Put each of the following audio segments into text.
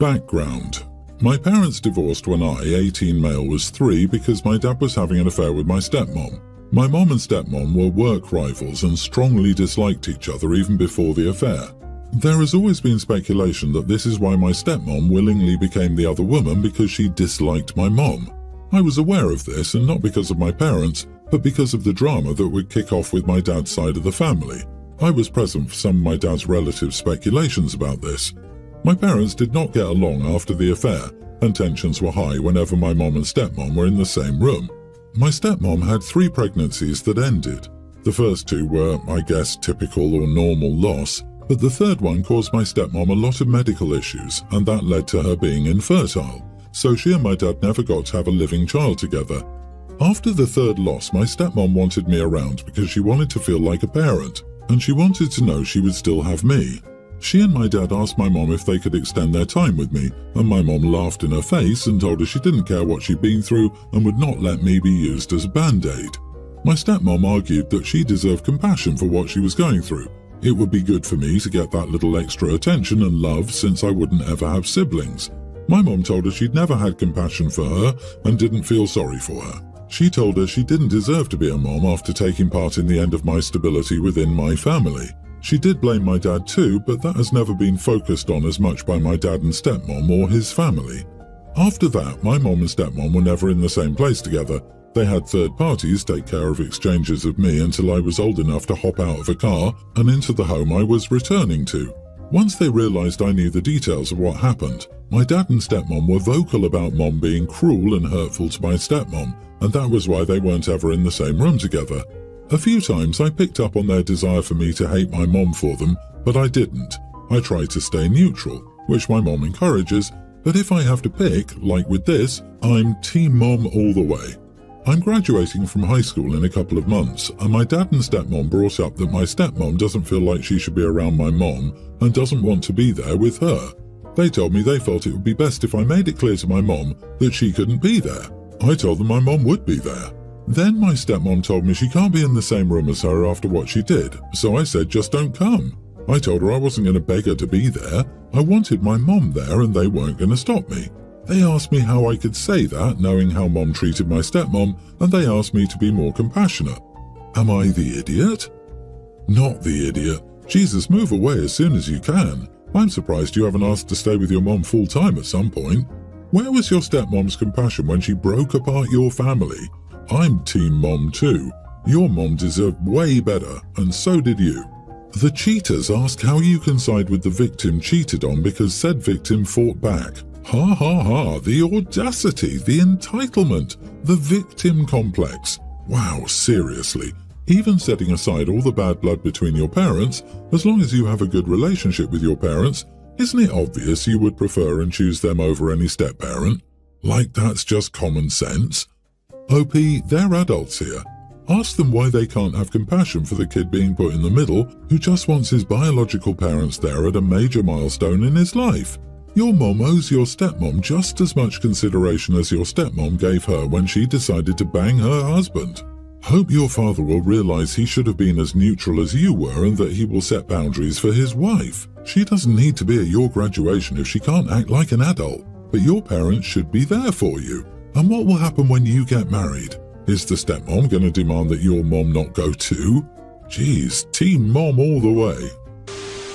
Background. My parents divorced when I, 18 male, was 3 because my dad was having an affair with my stepmom. My mom and stepmom were work rivals and strongly disliked each other even before the affair. There has always been speculation that this is why my stepmom willingly became the other woman, because she disliked my mom. I was aware of this, and not because of my parents, but because of the drama that would kick off with my dad's side of the family. I was present for some of my dad's relatives' speculations about this. My parents did not get along after the affair, and tensions were high whenever my mom and stepmom were in the same room. My stepmom had 3 pregnancies that ended. The first 2 were, I guess, typical or normal loss, but the third one caused my stepmom a lot of medical issues, and that led to her being infertile, so she and my dad never got to have a living child together. After the third loss, my stepmom wanted me around because she wanted to feel like a parent, and she wanted to know she would still have me. She and my dad asked my mom if they could extend their time with me, and my mom laughed in her face and told her she didn't care what she'd been through and would not let me be used as a band-aid. My stepmom argued that she deserved compassion for what she was going through. It would be good for me to get that little extra attention and love since I wouldn't ever have siblings. My mom told her she'd never had compassion for her and didn't feel sorry for her. She told her she didn't deserve to be a mom after taking part in the end of my stability within my family. She did blame my dad too, but that has never been focused on as much by my dad and stepmom or his family. After that, my mom and stepmom were never in the same place together. They had third parties take care of exchanges of me until I was old enough to hop out of a car and into the home I was returning to. Once they realized I knew the details of what happened, my dad and stepmom were vocal about mom being cruel and hurtful to my stepmom, and that was why they weren't ever in the same room together. A few times I picked up on their desire for me to hate my mom for them, but I didn't. I tried to stay neutral, which my mom encourages, but if I have to pick, like with this, I'm team mom all the way. I'm graduating from high school in a couple of months, and my dad and stepmom brought up that my stepmom doesn't feel like she should be around my mom and doesn't want to be there with her. They told me they felt it would be best if I made it clear to my mom that she couldn't be there. I told them my mom would be there. Then my stepmom told me she can't be in the same room as her after what she did, so I said just don't come. I told her I wasn't going to beg her to be there. I wanted my mom there and they weren't going to stop me. They asked me how I could say that, knowing how mom treated my stepmom, and they asked me to be more compassionate. Am I the idiot? Not the idiot. Jesus, move away as soon as you can. I'm surprised you haven't asked to stay with your mom full time at some point. Where was your stepmom's compassion when she broke apart your family? I'm team mom too. Your mom deserved way better, and so did you. The cheaters ask how you can side with the victim cheated on because said victim fought back. Ha ha ha, the audacity, the entitlement, the victim complex. Wow, seriously. Even setting aside all the bad blood between your parents, as long as you have a good relationship with your parents, isn't it obvious you would prefer and choose them over any step-parent? Like that's just common sense. OP, they're adults here. Ask them why they can't have compassion for the kid being put in the middle who just wants his biological parents there at a major milestone in his life. Your mom owes your stepmom just as much consideration as your stepmom gave her when she decided to bang her husband. Hope your father will realize he should have been as neutral as you were and that he will set boundaries for his wife. She doesn't need to be at your graduation if she can't act like an adult, but your parents should be there for you. And what will happen when you get married? Is the stepmom going to demand that your mom not go too? Geez, team mom all the way.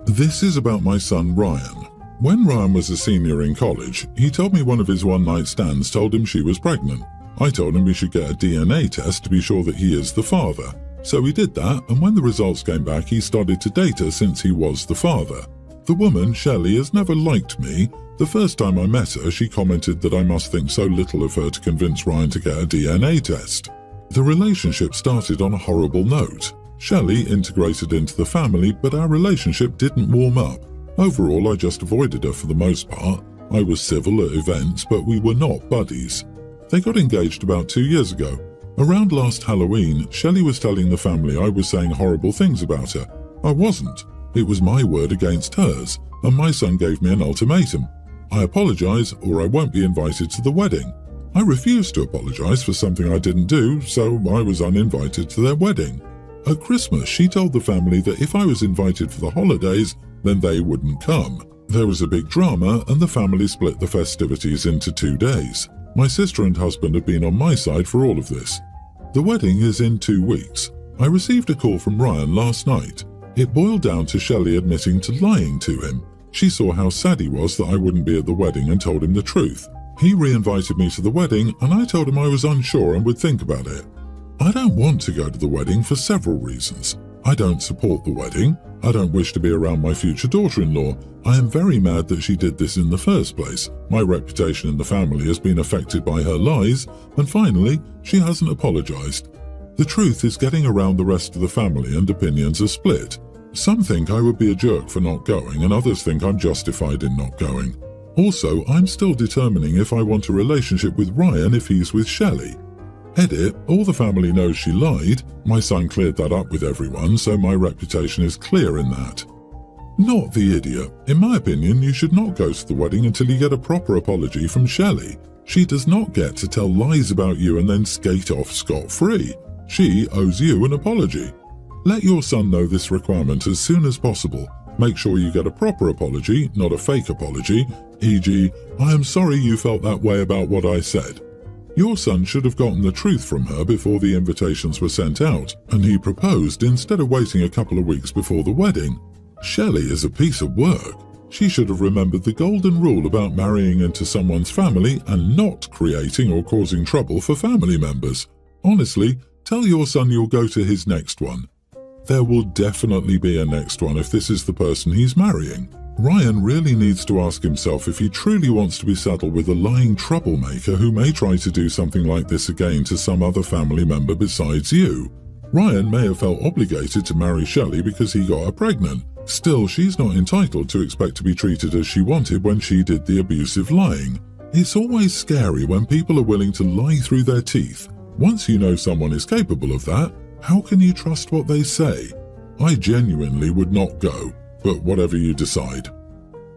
This is about my son Ryan. When Ryan was a senior in college, he told me one of his one-night stands told him she was pregnant. I told him we should get a DNA test to be sure that he is the father. So he did that, and when the results came back, he started to date her since he was the father. The woman, Shelley, has never liked me. The first time I met her, she commented that I must think so little of her to convince Ryan to get a DNA test. The relationship started on a horrible note. Shelley integrated into the family, but our relationship didn't warm up. Overall, I just avoided her for the most part. I was civil at events, but we were not buddies. They got engaged about 2 years ago. Around last Halloween, Shelley was telling the family I was saying horrible things about her. I wasn't. It was my word against hers, and my son gave me an ultimatum. I apologize or I won't be invited to the wedding. I refused to apologize for something I didn't do, so I was uninvited to their wedding. At Christmas, she told the family that if I was invited for the holidays, then they wouldn't come. There was a big drama and the family split the festivities into 2 days. My sister and husband have been on my side for all of this. The wedding is in 2 weeks. I received a call from Ryan last night. It boiled down to Shelley admitting to lying to him. She saw how sad he was that I wouldn't be at the wedding and told him the truth. He re-invited me to the wedding and I told him I was unsure and would think about it. I don't want to go to the wedding for several reasons. I don't support the wedding. I don't wish to be around my future daughter-in-law. I am very mad that she did this in the first place. My reputation in the family has been affected by her lies. And finally, she hasn't apologized. The truth is getting around the rest of the family and opinions are split. Some think I would be a jerk for not going and others think I'm justified in not going. Also, I'm still determining if I want a relationship with Ryan if he's with Shelley. Edit, all the family knows she lied. My son cleared that up with everyone, so my reputation is clear in that. Not the idiot. In my opinion, you should not go to the wedding until you get a proper apology from Shelley. She does not get to tell lies about you and then skate off scot-free. She owes you an apology. Let your son know this requirement as soon as possible. Make sure you get a proper apology, not a fake apology, e.g., I am sorry you felt that way about what I said. Your son should have gotten the truth from her before the invitations were sent out, and he proposed instead of waiting a couple of weeks before the wedding. Shelley is a piece of work. She should have remembered the golden rule about marrying into someone's family and not creating or causing trouble for family members. Honestly, tell your son you'll go to his next one. There will definitely be a next one if this is the person he's marrying. Ryan really needs to ask himself if he truly wants to be saddled with a lying troublemaker who may try to do something like this again to some other family member besides you. Ryan may have felt obligated to marry Shelley because he got her pregnant. Still, she's not entitled to expect to be treated as she wanted when she did the abusive lying. It's always scary when people are willing to lie through their teeth. Once you know someone is capable of that, how can you trust what they say? I genuinely would not go. But whatever you decide.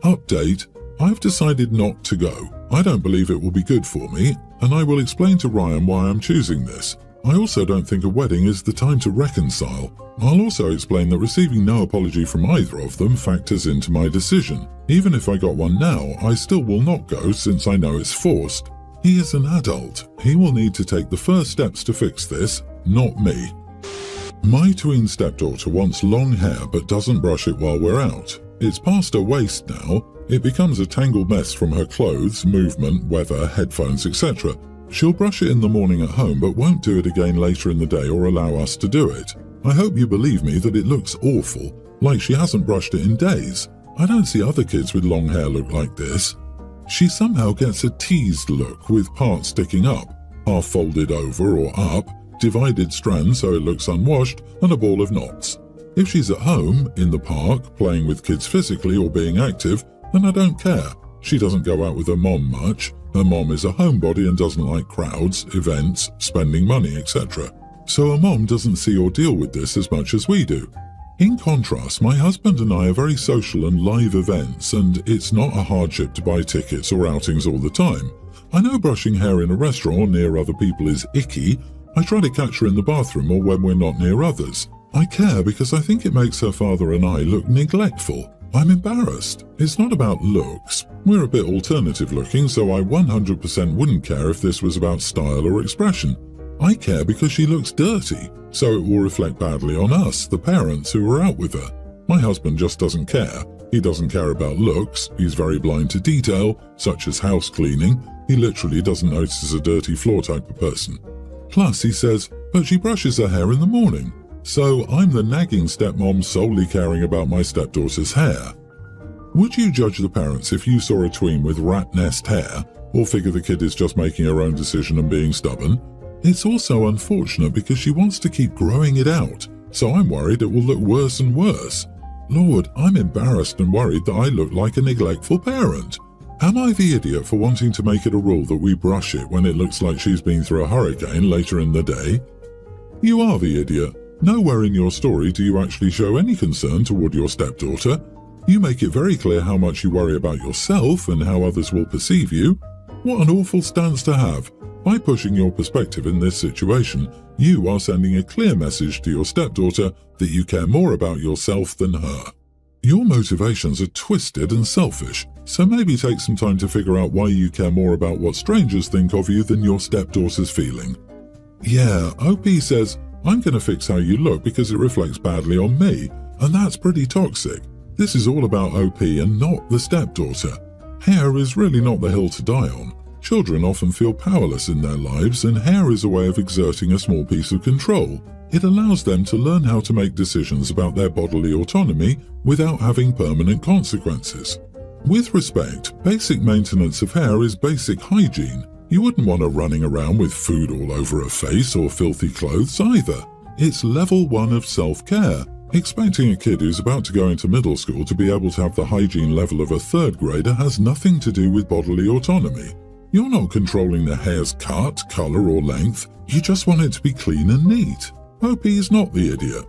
Update, I've decided not to go. I don't believe it will be good for me, and I will explain to Ryan why I'm choosing this. I also don't think a wedding is the time to reconcile. I'll also explain that receiving no apology from either of them factors into my decision. Even if I got one now, I still will not go since I know it's forced. He is an adult. He will need to take the first steps to fix this, not me. My twin stepdaughter wants long hair but doesn't brush it while we're out. It's past her waist now. It becomes a tangled mess from her clothes, movement, weather, headphones, etc. She'll brush it in the morning at home but won't do it again later in the day or allow us to do it. I hope you believe me that it looks awful, like she hasn't brushed it in days. I don't see other kids with long hair look like this. She somehow gets a teased look with parts sticking up, half folded over or up, divided strands so it looks unwashed, and a ball of knots. If she's at home, in the park, playing with kids physically or being active, then I don't care. She doesn't go out with her mom much. Her mom is a homebody and doesn't like crowds, events, spending money, etc. So her mom doesn't see or deal with this as much as we do. In contrast, my husband and I are very social and live events, and it's not a hardship to buy tickets or outings all the time. I know brushing hair in a restaurant or near other people is icky. I try to catch her in the bathroom or when we're not near others. I care because I think it makes her father and I look neglectful. I'm embarrassed. It's not about looks. We're a bit alternative looking, so I 100% wouldn't care if this was about style or expression. I care because she looks dirty, so it will reflect badly on us, the parents who are out with her. My husband just doesn't care. He doesn't care about looks. He's very blind to detail, such as house cleaning. He literally doesn't notice a dirty floor type of person. Plus, he says, but she brushes her hair in the morning. So I'm the nagging stepmom solely caring about my stepdaughter's hair. Would you judge the parents if you saw a tween with rat nest hair, or figure the kid is just making her own decision and being stubborn? It's also unfortunate because she wants to keep growing it out, so I'm worried it will look worse and worse. Lord, I'm embarrassed and worried that I look like a neglectful parent. Am I the idiot for wanting to make it a rule that we brush it when it looks like she's been through a hurricane later in the day? You are the idiot. Nowhere in your story do you actually show any concern toward your stepdaughter. You make it very clear how much you worry about yourself and how others will perceive you. What an awful stance to have. By pushing your perspective in this situation, you are sending a clear message to your stepdaughter that you care more about yourself than her. Your motivations are twisted and selfish, so maybe take some time to figure out why you care more about what strangers think of you than your stepdaughter's feeling. Yeah, OP says, I'm going to fix how you look because it reflects badly on me, and that's pretty toxic. This is all about OP and not the stepdaughter. Hair is really not the hill to die on. Children often feel powerless in their lives, and hair is a way of exerting a small piece of control. It allows them to learn how to make decisions about their bodily autonomy without having permanent consequences. With respect, basic maintenance of hair is basic hygiene. You wouldn't want her running around with food all over her face or filthy clothes either. It's level 1 of self-care. Expecting a kid who's about to go into middle school to be able to have the hygiene level of a third grader has nothing to do with bodily autonomy. You're not controlling the hair's cut, colour or length. You just want it to be clean and neat. OP's not the idiot.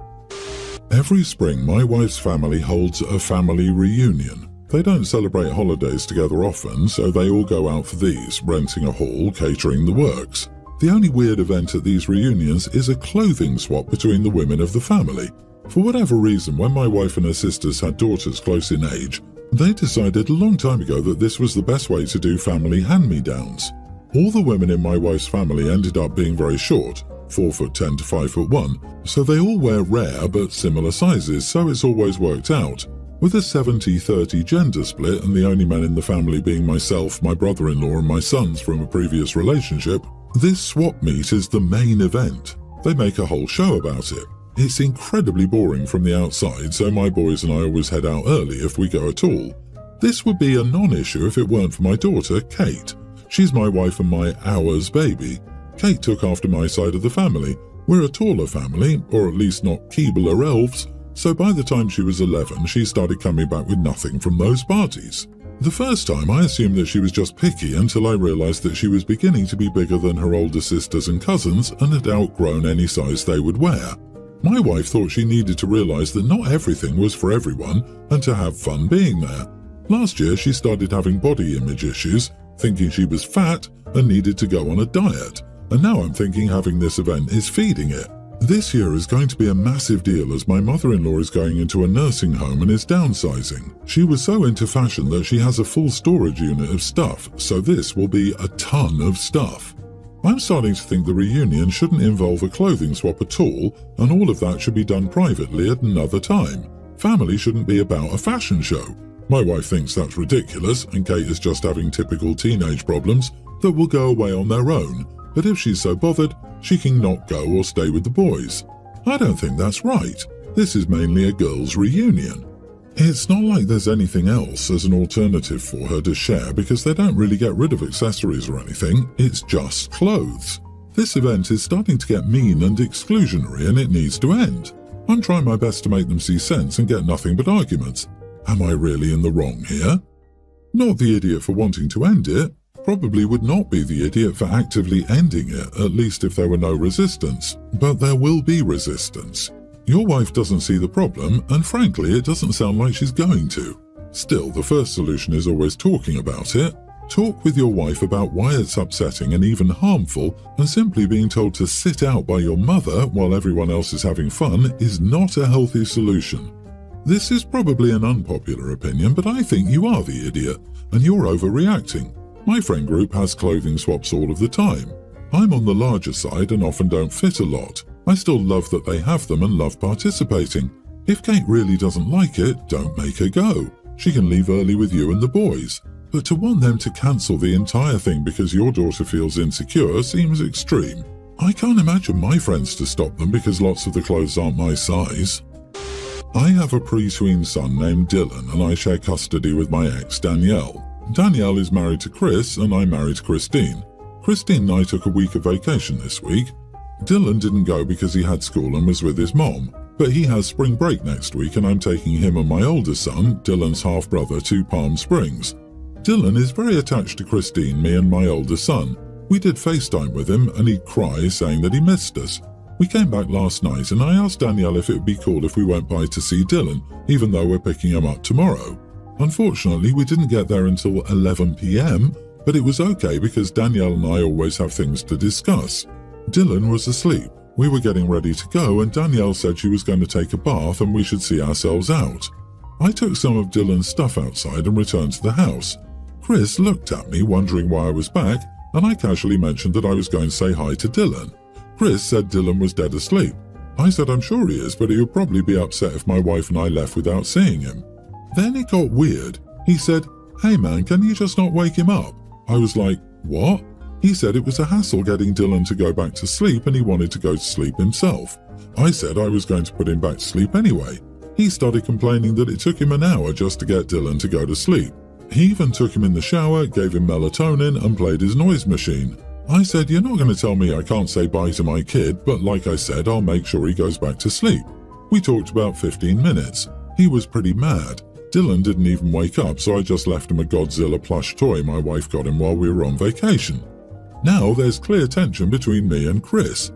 Every spring, my wife's family holds a family reunion. They don't celebrate holidays together often, so they all go out for these, renting a hall, catering the works. The only weird event at these reunions is a clothing swap between the women of the family. For whatever reason, when my wife and her sisters had daughters close in age, they decided a long time ago that this was the best way to do family hand-me-downs. All the women in my wife's family ended up being very short, 4'10" to 5'1", so they all wear rare but similar sizes, so it's always worked out. With a 70-30 gender split and the only men in the family being myself, my brother-in-law and my sons from a previous relationship, this swap meet is the main event. They make a whole show about it. It's incredibly boring from the outside, so my boys and I always head out early if we go at all. This would be a non-issue if it weren't for my daughter, Kate. She's my wife and my ours baby. Kate took after my side of the family. We're a taller family, or at least not Keebler elves, so by the time she was 11, she started coming back with nothing from those parties. The first time I assumed that she was just picky until I realised that she was beginning to be bigger than her older sisters and cousins and had outgrown any size they would wear. My wife thought she needed to realise that not everything was for everyone and to have fun being there. Last year she started having body image issues, thinking she was fat and needed to go on a diet, and now I'm thinking having this event is feeding it. This year is going to be a massive deal as my mother-in-law is going into a nursing home and is downsizing. She was so into fashion that she has a full storage unit of stuff, so this will be a ton of stuff. I'm starting to think the reunion shouldn't involve a clothing swap at all, and all of that should be done privately at another time. Family shouldn't be about a fashion show. My wife thinks that's ridiculous, and Kate is just having typical teenage problems that will go away on their own, but if she's so bothered, she can not go or stay with the boys. I don't think that's right. This is mainly a girls' reunion. It's not like there's anything else as an alternative for her to share because they don't really get rid of accessories or anything, it's just clothes. This event is starting to get mean and exclusionary and it needs to end. I'm trying my best to make them see sense and get nothing but arguments. Am I really in the wrong here? Not the idiot for wanting to end it. Probably would not be the idiot for actively ending it, at least if there were no resistance. But there will be resistance. Your wife doesn't see the problem, and frankly, it doesn't sound like she's going to. Still, the first solution is always talking about it. Talk with your wife about why it's upsetting and even harmful, and simply being told to sit out by your mother while everyone else is having fun is not a healthy solution. This is probably an unpopular opinion, but I think you are the idiot, and you're overreacting. My friend group has clothing swaps all of the time. I'm on the larger side and often don't fit a lot. I still love that they have them and love participating. If Kate really doesn't like it, don't make her go. She can leave early with you and the boys. But to want them to cancel the entire thing because your daughter feels insecure seems extreme. I can't imagine my friends to stop them because lots of the clothes aren't my size. I have a pre-tween son named Dylan and I share custody with my ex, Danielle. Danielle is married to Chris and I'm married to Christine. Christine and I took a week of vacation this week. Dylan didn't go because he had school and was with his mom, but he has spring break next week and I'm taking him and my older son, Dylan's half-brother, to Palm Springs. Dylan is very attached to Christine, me and my older son. We did FaceTime with him and he'd cry saying that he missed us. We came back last night and I asked Danielle if it would be cool if we went by to see Dylan, even though we're picking him up tomorrow. Unfortunately, we didn't get there until 11 p.m, but it was okay because Danielle and I always have things to discuss. Dylan was asleep. We were getting ready to go and Danielle said she was going to take a bath and we should see ourselves out. I took some of Dylan's stuff outside and returned to the house. Chris looked at me, wondering why I was back, and I casually mentioned that I was going to say hi to Dylan. Chris said Dylan was dead asleep. I said I'm sure he is, but he would probably be upset if my wife and I left without seeing him. Then it got weird. He said, "Hey man, can you just not wake him up?" I was like, "What?" He said it was a hassle getting Dylan to go back to sleep and he wanted to go to sleep himself. I said I was going to put him back to sleep anyway. He started complaining that it took him an hour just to get Dylan to go to sleep. He even took him in the shower, gave him melatonin and played his noise machine. I said, "You're not going to tell me I can't say bye to my kid, but like I said, I'll make sure he goes back to sleep." We talked about 15 minutes. He was pretty mad. Dylan didn't even wake up, so I just left him a Godzilla plush toy my wife got him while we were on vacation. Now there's clear tension between me and Chris.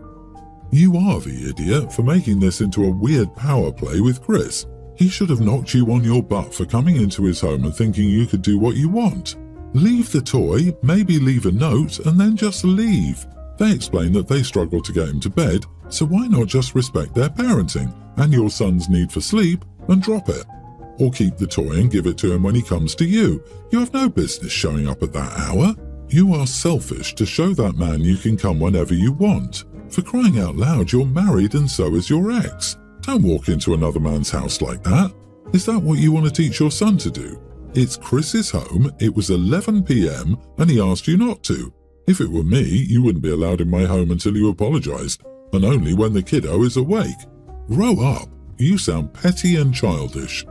You are the idiot for making this into a weird power play with Chris. He should have knocked you on your butt for coming into his home and thinking you could do what you want. Leave the toy, maybe leave a note, and then just leave. They explain that they struggle to get him to bed, so why not just respect their parenting and your son's need for sleep and drop it? Or keep the toy and give it to him when he comes to you. You have no business showing up at that hour. You are selfish to show that man you can come whenever you want. For crying out loud, you're married and so is your ex. Don't walk into another man's house like that. Is that what you want to teach your son to do? It's Chris's home, it was 11 p.m. and he asked you not to. If it were me, you wouldn't be allowed in my home until you apologized, and only when the kiddo is awake. Grow up. You sound petty and childish.